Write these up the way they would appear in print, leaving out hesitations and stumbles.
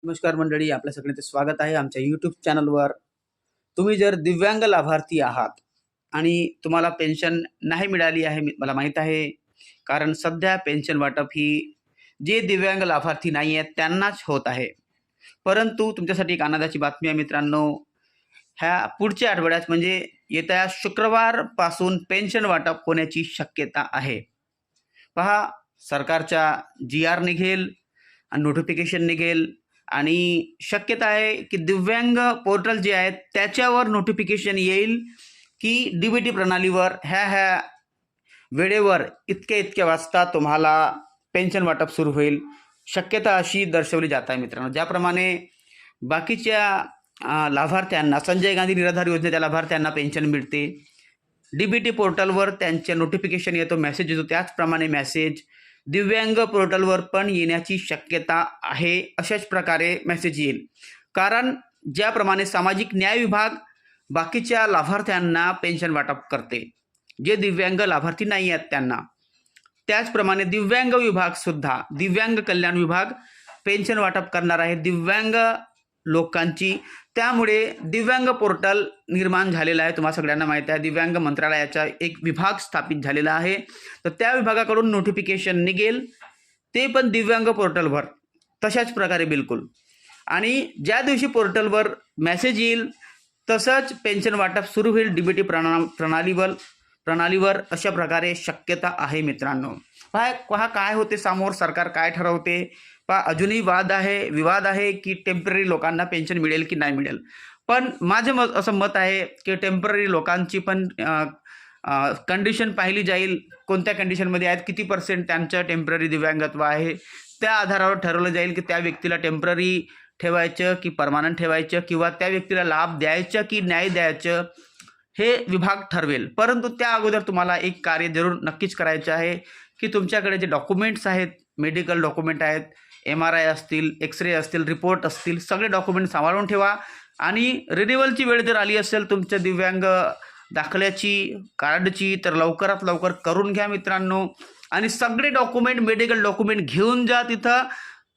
नमस्कार मंडळी, आपल्या सगळ्यांचे स्वागत आहे आमच्या यूट्यूब चॅनलवर. तुम्ही जर दिव्यांग लाभार्थी आहात आणि तुम्हाला पेन्शन नाही मिळाली आहे, मला माहीत आहे, कारण सध्या पेन्शन वाटप ही जे दिव्यांग लाभार्थी नाही आहेत त्यांनाच होत आहे. परंतु तुमच्यासाठी एक आनंदाची बातमी आहे मित्रांनो, ह्या पुढच्या आठवड्यात म्हणजे येत्या शुक्रवारपासून पेन्शन वाटप होण्याची शक्यता आहे. पहा, सरकारच्या जी.आर. निघेल आणि नोटिफिकेशन निघेल आणि शक्यता आहे की दिव्यांग पोर्टल जे आहेत त्याच्यावर नोटिफिकेशन येईल की डी.बी.टी. प्रणालीवर ह्या वेळेवर इतक्या वाजता तुम्हाला पेन्शन वाटप सुरू होईल. शक्यता अशी दर्शवली जात आहे मित्रांनो. ज्याप्रमाणे बाकीच्या लाभार्थ्यांना, संजय गांधी निराधार योजनेच्या लाभार्थ्यांना पेन्शन मिळते, डी.बी.टी. पोर्टलवर त्यांचे नोटिफिकेशन येतो, मेसेज येतो, त्याचप्रमाणे मेसेज दिव्यांग पोर्टलवर पण येण्याची शक्यता आहे. अशाच प्रकारे मेसेज येईल. कारण ज्याप्रमाणे सामाजिक न्याय विभाग बाकीच्या लाभार्थ्यांना पेन्शन वाटप करते, जे दिव्यांग लाभार्थी नाही आहेत त्यांना, त्याचप्रमाणे दिव्यांग विभागसुद्धा, दिव्यांग कल्याण विभाग पेन्शन वाटप करणार आहे दिव्यांग लोकांची. त्यामुळे दिव्यांग पोर्टल निर्माण झालेला आहे. तुम्हाला सगळ्यांना माहीत आहे, दिव्यांग मंत्रालयाचा एक विभाग स्थापित झालेला आहे. तर त्या विभागाकडून नोटिफिकेशन निघेल, ते पण दिव्यांग पोर्टलवर तशाच प्रकारे बिलकुल. आणि ज्या दिवशी पोर्टलवर मेसेज येईल तसंच पेन्शन वाटप सुरू होईल डी.बी.टी. प्रणालीवर. अशा प्रकारे शक्यता आहे मित्रांनो. पहा काय होते समोर, सरकार काय ठरवते. पहा, अजूनही विवाद आहे की टेम्पररी लोकांना पेन्शन मिळेल की नाही मिळेल. पण माझं असं मत आहे की टेम्पररी लोकांची पण कंडिशन पाहिली जाईल, कोणत्या कंडिशनमध्ये आहेत, किती % त्यांचं टेम्पररी दिव्यांगत्व आहे, त्या आधारावर ठरवलं जाईल की त्या व्यक्तीला टेम्पररी ठेवायचं की परमानंट ठेवायचं, किंवा त्या व्यक्तीला लाभ द्यायचं की नाही द्यायचं, हे विभाग ठरवेल. परंतु त्या अगोदर तुम्हाला एक कार्य जरूर नक्कीच करायचं आहे की तुमच्याकडे जे डॉक्युमेंट्स आहेत, मेडिकल डॉक्युमेंट आहेत, MRI असतील, एक्सरे असतील, रिपोर्ट असतील, सगळे डॉक्युमेंट सांभाळून ठेवा. आणि रिन्युअलची वेळ जर आली असेल तुमच्या दिव्यांग दाखल्याची, कार्डची, तर लवकरात लवकर करून घ्या मित्रांनो. आणि सगळे डॉक्युमेंट, मेडिकल डॉक्युमेंट घेऊन जा तिथं,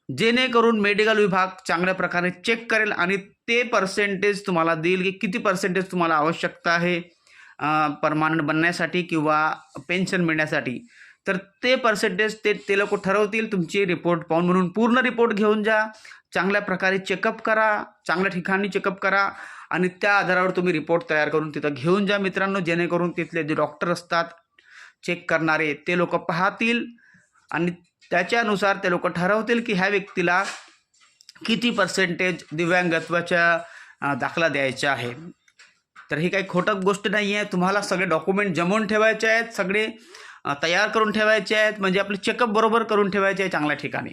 जेणेकरून मेडिकल विभाग चांगल्या प्रकारे चेक करेल आणि ते पर्सेंटेज तुम्हाला देईल की किती % तुम्हाला आवश्यकता आहे परमानंट बनण्यासाठी किंवा पेन्शन मिळण्यासाठी. तर ते पर्सेंटेज ते लोक ठरवतील तुमची रिपोर्ट पाहून. म्हणून पूर्ण रिपोर्ट घेऊन जा, चांगल्या प्रकारे चेकअप करा, चांगल्या ठिकाणी चेकअप करा आणि त्या आधारावर तुम्ही रिपोर्ट तयार करून तिथं घेऊन जा मित्रांनो. जेणेकरून तिथले जे डॉक्टर असतात चेक करणारे, ते लोक पाहतील आणि त्याच्यानुसार ते लोक ठरवतील की ह्या व्यक्तीला किती % दिव्यांगत्वाच्या दाखला द्यायचा आहे. तर ही काही खोटं गोष्ट नाही आहे. तुम्हाला सगळे डॉक्युमेंट जमवून ठेवायचे आहेत, सगळे तयार करून ठेवायचे आहेत, म्हणजे आपले चेकअप बरोबर करून ठेवायचे आहे चांगल्या ठिकाणी.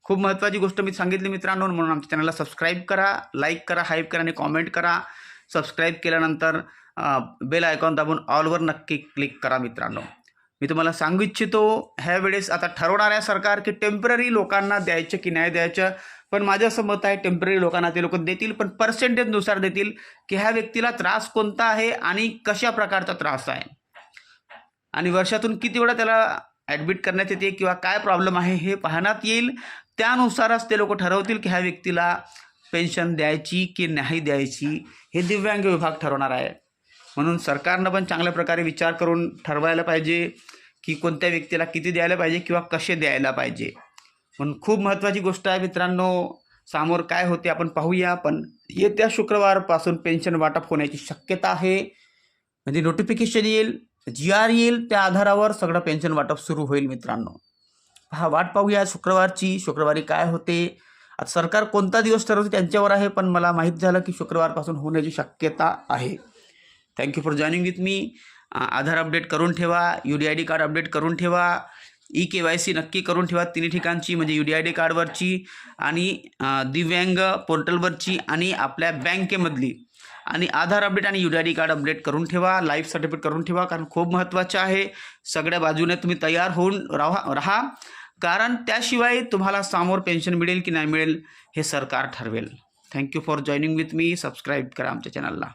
खूप महत्त्वाची गोष्ट मी सांगितली मित्रांनो. म्हणून आमच्या चॅनलला सबस्क्राईब करा, लाईक करा, हाईप करा आणि कॉमेंट करा. सबस्क्राईब केल्यानंतर बेल आयकॉन दाबून ऑलवर नक्की क्लिक करा मित्रांनो. मी तुम्हाला सांगू इच्छितो, ह्या वेळेस आता ठरवणार आहे सरकार की टेम्पररी लोकांना द्यायचं की नाही द्यायचं. पण माझं असं मत आहे, टेम्पररी लोकांना ते लोक देतील, पण पर्सेंटेजनुसार देतील की ह्या व्यक्तीला त्रास कोणता आहे आणि कशा प्रकारचा त्रास आहे आणि वर्षातून किती वेळा त्याला ॲडमिट करण्यात येते किंवा काय प्रॉब्लेम आहे हे पाहण्यात येईल. त्यानुसारच ते लोक ठरवतील की ह्या व्यक्तीला पेन्शन द्यायची की नाही द्यायची, हे दिव्यांग विभाग ठरवणार आहे. म्हणून सरकारनं पण चांगल्या प्रकारे विचार करून ठरवायला पाहिजे की कोणत्या व्यक्तीला किती द्यायला पाहिजे किंवा कसे द्यायला पाहिजे. म्हणून खूप महत्त्वाची गोष्ट आहे मित्रांनो. समोर काय होते आपण पाहूया. पण येत्या शुक्रवारपासून पेन्शन वाटप होण्याची शक्यता आहे. म्हणजे नोटिफिकेशन येईल, जी.आर. येईल, त्या आधारावर सगळं पेन्शन वाटप सुरू होईल मित्रांनो. वाट पाहूया शुक्रवारी काय होते. आता सरकार कोणता दिवस ठरवते त्यांच्यावर आहे, पण मला माहीत झालं की शुक्रवारपासून होण्याची शक्यता आहे. Thank you for joining with me. Aadhaar update करून ठेवा, UDID कार्ड अपडेट करून ठेवा, KYC नक्की करून ठेवा तिन्ही ठिकाणची, म्हणजे UDID कार्डवरची आणि दिव्यांग पोर्टलवरची आणि आपल्या बँकेमधली. आणि आधार अपडेट आणि UDID कार्ड अपडेट करून ठेवा, लाईफ सर्टिफिकेट करून ठेवा, कारण खूप महत्त्वाचं आहे. सगळ्या बाजूने तुम्ही तयार होऊन राहा, कारण त्याशिवाय तुम्हाला समोर पेन्शन मिळेल की नाही मिळेल हे सरकार ठरवेल. Thank you for joining with me. Subscribe करा आमच्या चॅनलला.